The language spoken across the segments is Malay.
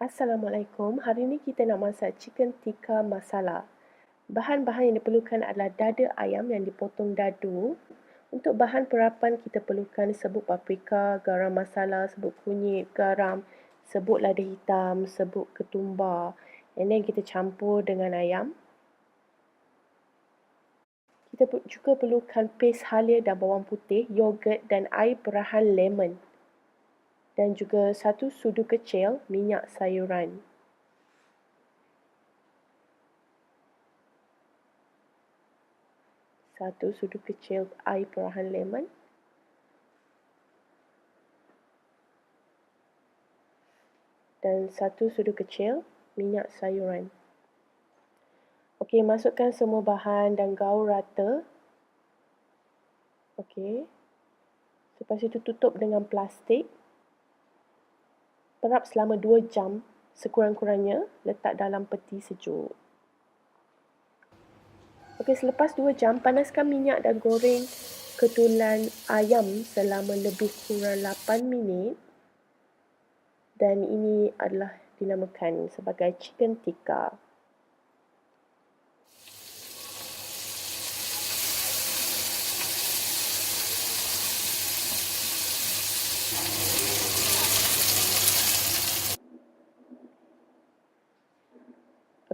Assalamualaikum. Hari ini kita nak masak Chicken Tikka Masala. Bahan-bahan yang diperlukan adalah dada ayam yang dipotong dadu. Untuk bahan perapan kita perlukan serbuk paprika, garam masala, serbuk kunyit, garam, serbuk lada hitam, serbuk ketumbar. And then kita campur dengan ayam. Kita juga perlukan paste halia dan bawang putih, yogurt dan air perahan lemon. Dan juga 1 sudu kecil minyak sayuran. Satu sudu kecil air perahan lemon. Dan 1 sudu kecil minyak sayuran. Okey, masukkan semua bahan dan gaul rata. Okey. Lepas itu tutup dengan plastik. Perap selama 2 jam sekurang-kurangnya, letak dalam peti sejuk. Okey, selepas 2 jam, panaskan minyak dan goreng ketulan ayam selama lebih kurang 8 minit. Dan ini adalah dinamakan sebagai Chicken Tikka.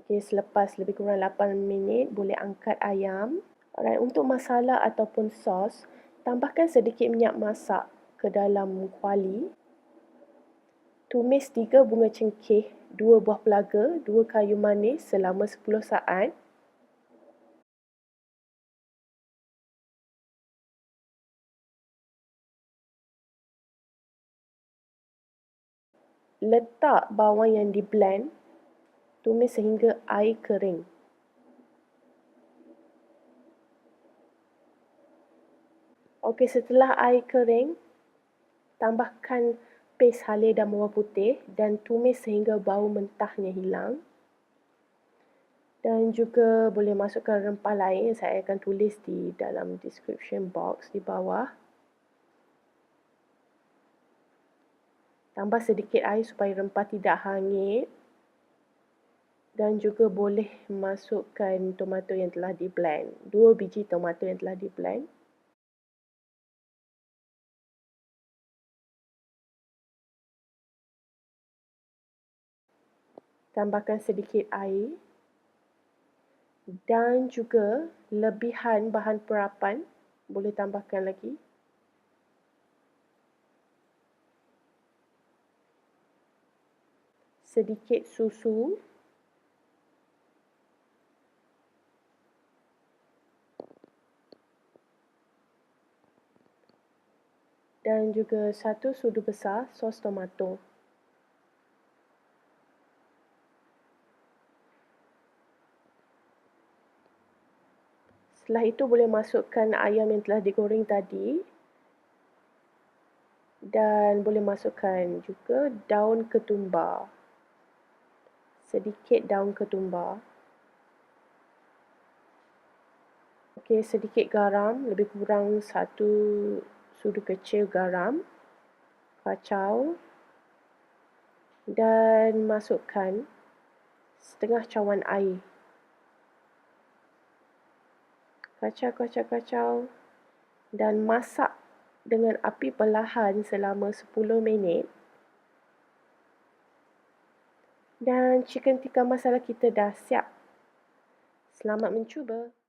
Okey, selepas lebih kurang 8 minit, boleh angkat ayam. Alright, untuk masala ataupun sos, tambahkan sedikit minyak masak ke dalam kuali. Tumis 3 bunga cengkeh, 2 buah pelaga, 2 kayu manis selama 10 saat. Letak bawang yang di-blend. Tumis sehingga air kering. Okey, setelah air kering, tambahkan paste halia dan bawang putih dan tumis sehingga bau mentahnya hilang. Dan juga boleh masukkan rempah lain yang saya akan tulis di dalam description box di bawah. Tambah sedikit air supaya rempah tidak hangit. Dan juga boleh masukkan tomato yang telah di-blend. 2 biji tomato yang telah di-blend. Tambahkan sedikit air. Dan juga lebihan bahan perapan. Boleh tambahkan lagi. Sedikit susu. Dan juga 1 sudu besar sos tomato. Setelah itu boleh masukkan ayam yang telah digoreng tadi. Dan boleh masukkan juga daun ketumbar. Sedikit daun ketumbar. Okey, sedikit garam, lebih kurang 1 sudu kecil garam. Kacau. Dan masukkan setengah cawan air. Kacau. Dan masak dengan api perlahan selama 10 minit. Dan chicken tikka masala kita dah siap. Selamat mencuba.